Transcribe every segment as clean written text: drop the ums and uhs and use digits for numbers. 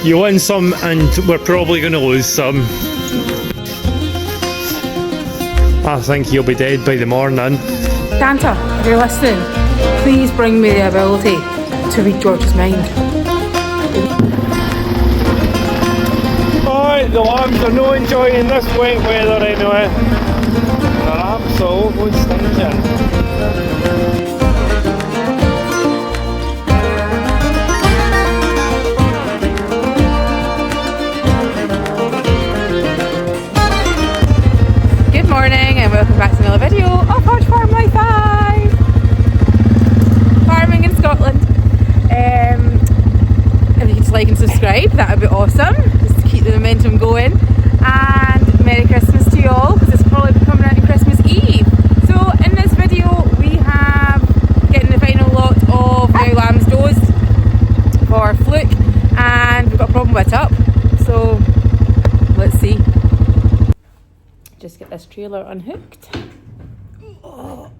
You win some and we're probably going to lose some. I think he'll be dead by the morning. Santa, if you're listening, please bring me the ability to read George's mind. Alright, the lambs are not enjoying this wet weather anyway. They're absolutely stinking. Good morning and welcome back to another video of Hodge Farm Life 5. Farming in Scotland. If you could like and subscribe, that would be awesome, just to keep the momentum going. And Merry Christmas to you all, because it's probably coming out on Christmas Eve. So in this video we have getting the final lot of yow lambs dosed for fluke, and we've got a problem with TUP. So let's see. Just get this trailer unhooked. Oh.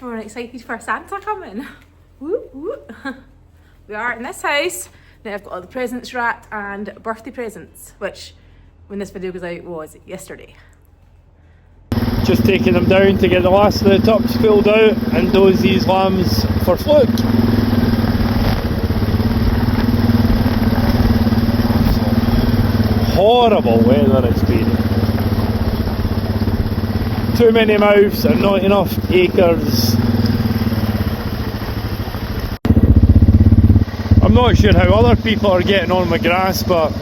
We're excited for Santa coming. Woo, woo. We are in this house. Now I've got all the presents wrapped and birthday presents, which when this video goes out was yesterday. Just taking them down to get the last of the tups pulled out and dose these lambs for fluke. Horrible weather it's been. Too many mouths and not enough acres. I'm not sure how other people are getting on with grass, but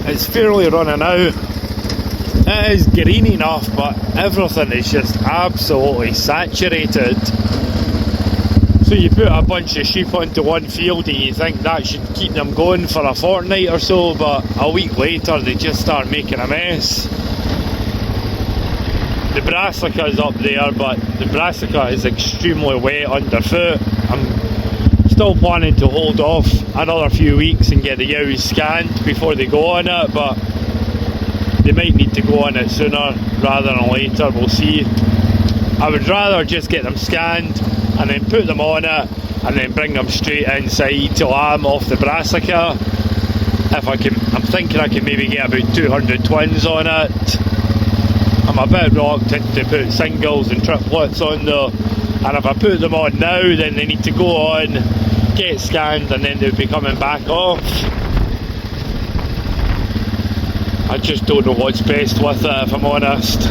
it's fairly running out. It is green enough, but everything is just absolutely saturated. So you put a bunch of sheep onto one field and you think that should keep them going for a fortnight or so, but a week later they just start making a mess. The brassica is up there, but the brassica is extremely wet underfoot. I'm still planning to hold off another few weeks and get the yows scanned before they go on it, but they might need to go on it sooner rather than later, we'll see. I would rather just get them scanned and then put them on it and then bring them straight inside to lamb off the brassica. If I can, I'm thinking I can maybe get about 200 twins on it. I'm a bit reluctant to put singles and triplets on there, and if I put them on now then they need to go on, get scanned, and then they'll be coming back off. I just don't know what's best with it, if I'm honest.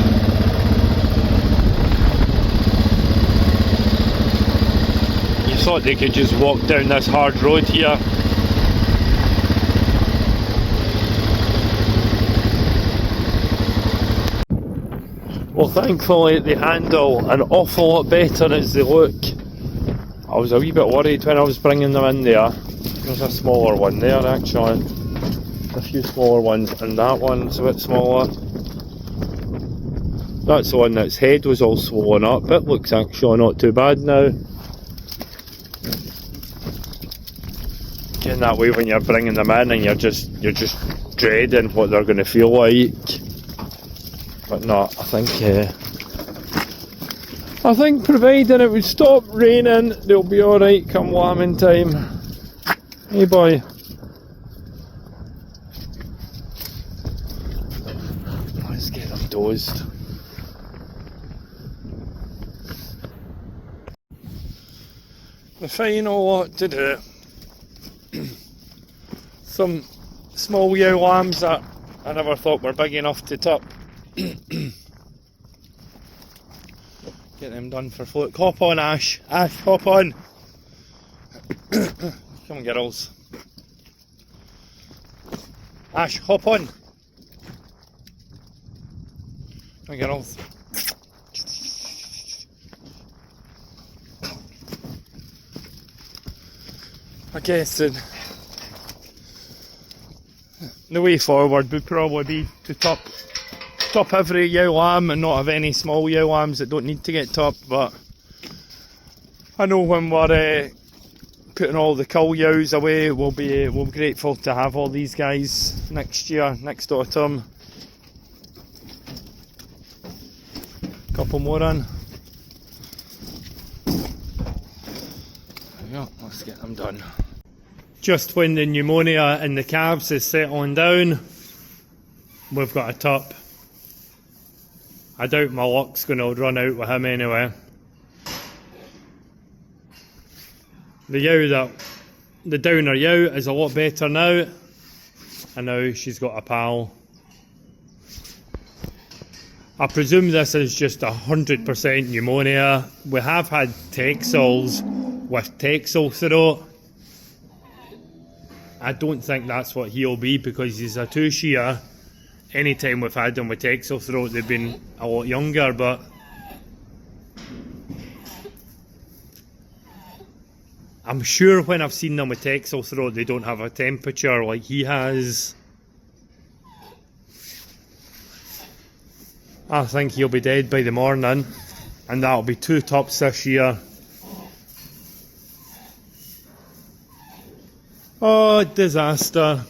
You thought they could just walk down this hard road here. Well, thankfully they handle an awful lot better as they look. I was a wee bit worried when I was bringing them in there. There's a smaller one there actually. A few smaller ones, and that one's a bit smaller. That's the one that's head was all swollen up. It looks actually not too bad now. Getting that way when you're bringing them in and you're just dreading what they're going to feel like. But no, I think providing it would stop raining, they'll be alright come lambing time. Hey boy. Let's get them dosed. The final lot to do. Some small yow lambs that I never thought were big enough to tup. Get them done for fluke. Hop on, Ash. Ash, hop on. Come on, girls. Ash, hop on. Come on, girls. I guess the way forward would probably be to tup every yow lamb and not have any small yow lambs that don't need to get tupped, but I know when we're putting all the cull ewes away. We'll be grateful to have all these guys next year, next autumn. Couple more in. Yeah, let's get them done. Just when the pneumonia in the calves is settling down, we've got a TUP. I doubt my luck's going to run out with him anyway. The downer ewe is a lot better now, and now she's got a pal. I presume this is just 100% pneumonia. We have had Texels with Texel throat. I don't think that's what he'll be because he's a two-shear. Anytime we've had them with Texel throat, they've been a lot younger, but I'm sure when I've seen them with Texel throat, they don't have a temperature like he has. I think he'll be dead by the morning, and that'll be 2 TUPs this year. Oh, disaster.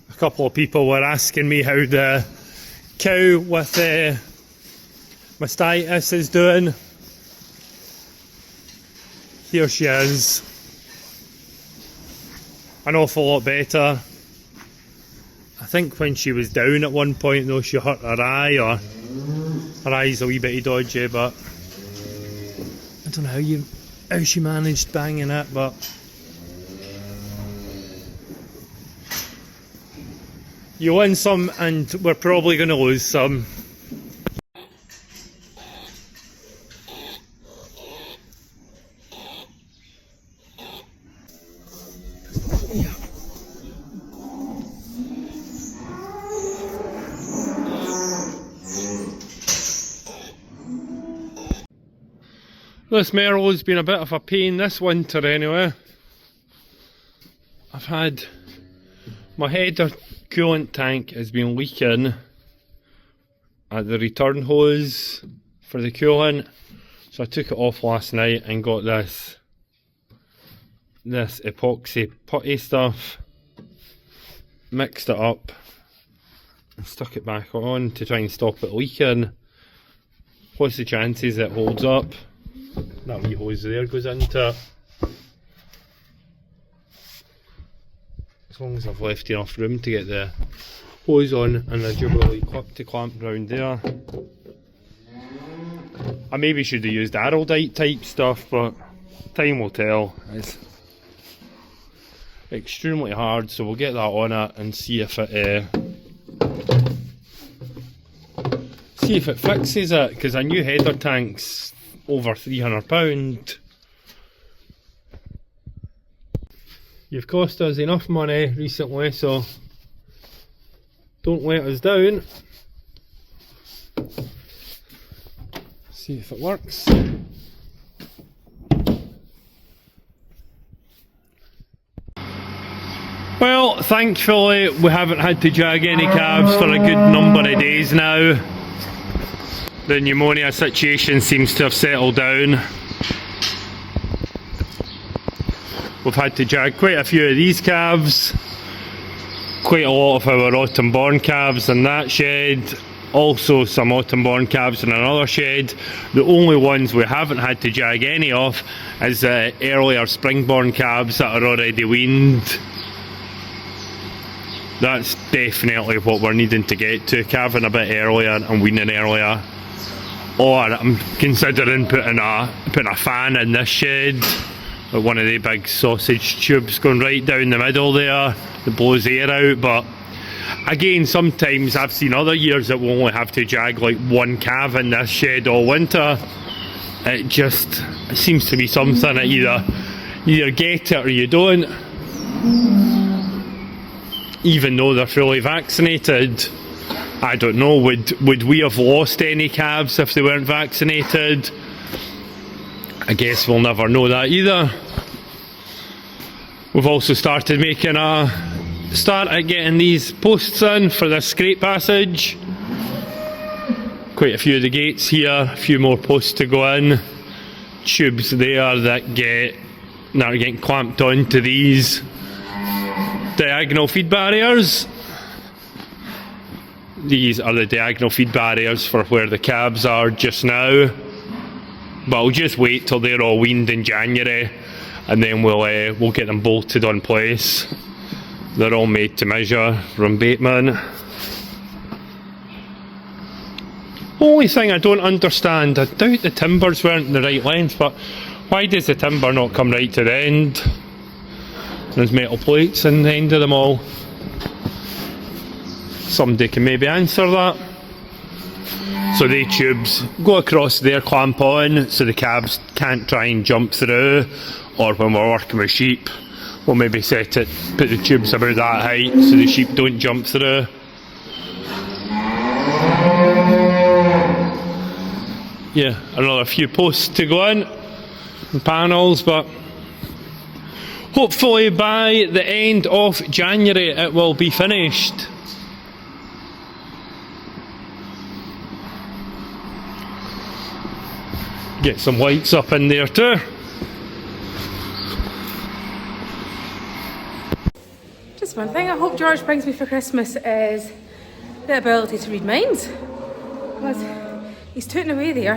A couple of people were asking me how the cow with mastitis is doing. Here she is. An awful lot better. I think when she was down at one point though, she hurt her eye, or her eye's a wee bit dodgy, but I don't know how she managed banging it, but you win some and we're probably going to lose some. This Merlot's been a bit of a pain this winter anyway. I've had my header coolant tank has been leaking at the return hose for the coolant, so I took it off last night and got this epoxy putty stuff, mixed it up and stuck it back on to try and stop it leaking. What's the chances it holds up? That wee hose there goes into it. As long as I've left enough room to get the hose on and a Jubilee clip to clamp round there. I maybe should have used Araldite type stuff, but time will tell. It's extremely hard, so we'll get that on it and see if it fixes it, because a new header tank's over £300. You've cost us enough money recently, so don't let us down. See if it works. Well, thankfully we haven't had to jag any calves for a good number of days now. The pneumonia situation seems to have settled down. We've had to jag quite a few of these calves, quite a lot of our autumn born calves in that shed, also some autumn born calves in another shed. The only ones we haven't had to jag any of is the earlier spring born calves that are already weaned. That's definitely what we're needing to get to, calving a bit earlier and weaning earlier. Or I'm considering putting a fan in this shed with one of the big sausage tubes going right down the middle there that blows air out. But again, sometimes I've seen other years that we'll only have to jag like one calf in this shed all winter. It seems to be something that either get it or you don't. Even though they're fully vaccinated. I don't know, would we have lost any calves if they weren't vaccinated? I guess we'll never know that either. We've also started making a start at getting these posts in for this scrape passage. quite a few of the gates here, a few more posts to go in, tubes there that are getting clamped onto these diagonal feed barriers. These are the diagonal feed barriers for where the cabs are just now, but I'll just wait till they're all weaned in January and then we'll get them bolted on place. They're all made to measure from Bateman. Only thing I don't understand, I doubt the timbers weren't the right length, but why does the timber not come right to the end? There's metal plates in the end of them all. Somebody can maybe answer that. So the tubes go across there, clamp on, so the cabs can't try and jump through, or when we're working with sheep, we'll maybe put the tubes about that height so the sheep don't jump through. Yeah, another few posts to go in, and panels, but hopefully by the end of January it will be finished. Get some lights up in there too. Just one thing I hope George brings me for Christmas is the ability to read minds. Because he's tooting away there.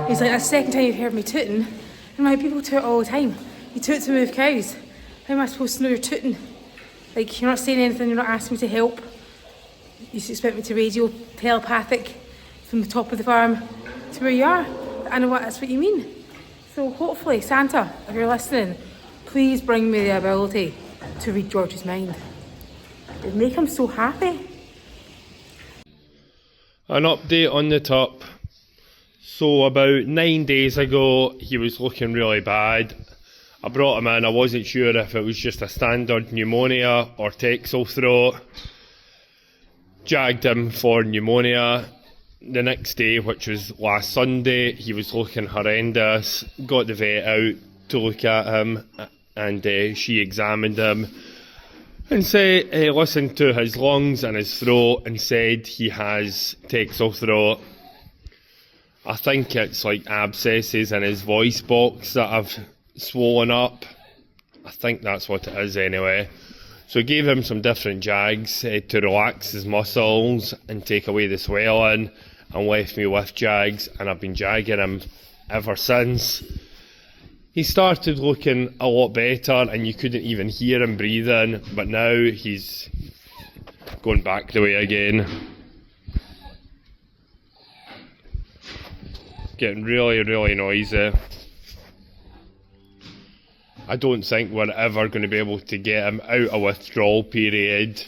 He's like, that's the second time you've heard me tooting. And my people toot all the time. You toot to move cows. How am I supposed to know you're tooting? Like, you're not saying anything, you're not asking me to help. You just expect me to radio telepathic from the top of the farm to where you are. I know that's what you mean. So hopefully, Santa, if you're listening, please bring me the ability to read George's mind. It'd make him so happy. An update on the TUP. So about 9 days ago, he was looking really bad. I brought him in, I wasn't sure if it was just a standard pneumonia or Texel throat. Jagged him for pneumonia. The next day, which was last Sunday, he was looking horrendous. Got the vet out to look at him, and she examined him and said, listened to his lungs and his throat and said he has Texel throat. I think it's like abscesses in his voice box that have swollen up. I think that's what it is anyway. So I gave him some different jags to relax his muscles and take away the swelling, and left me with jags, and I've been jagging him ever since. He started looking a lot better and you couldn't even hear him breathing, but now he's going back the way again. Getting really, really noisy. I don't think we're ever going to be able to get him out of withdrawal period,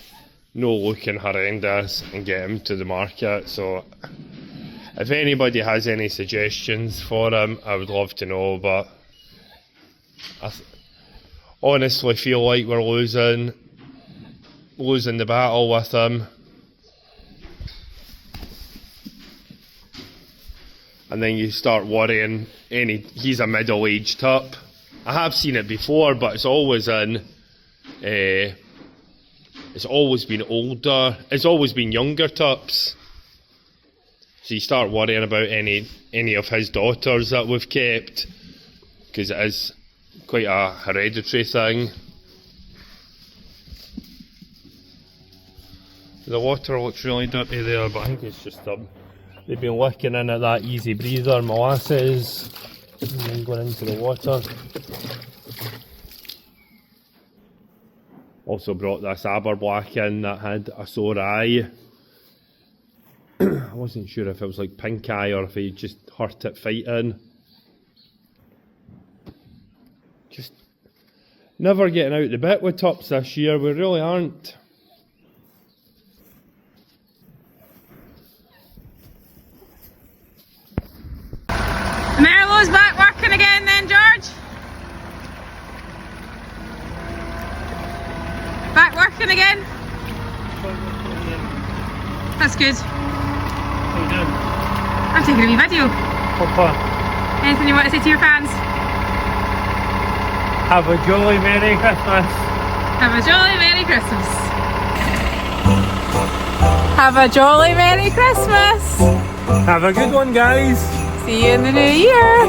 no looking horrendous, and get him to the market. So if anybody has any suggestions for him, I would love to know, but I honestly feel like we're losing the battle with him. And then you start worrying, he's a middle-aged TUP. I have seen it before, but it's always been older, it's always been younger TUPs. So you start worrying about any of his daughters that we've kept, because it is quite a hereditary thing. The water looks really dirty there, but I think it's just they've been licking in at that easy breather molasses and then going into the water. Also brought this Aberblack in that had a sore eye. I wasn't sure if it was like pink eye or if he just hurt it fighting. Just never getting out the bit with TUPs this year, we really aren't. Merlot's back working again then, George? Back working again? That's good. How you doing? I'm taking a wee video. Papa. Anything you want to say to your fans? Have a jolly Merry Christmas. Have a jolly Merry Christmas. Have a jolly Merry Christmas. Have a good one, guys. See you in the new year.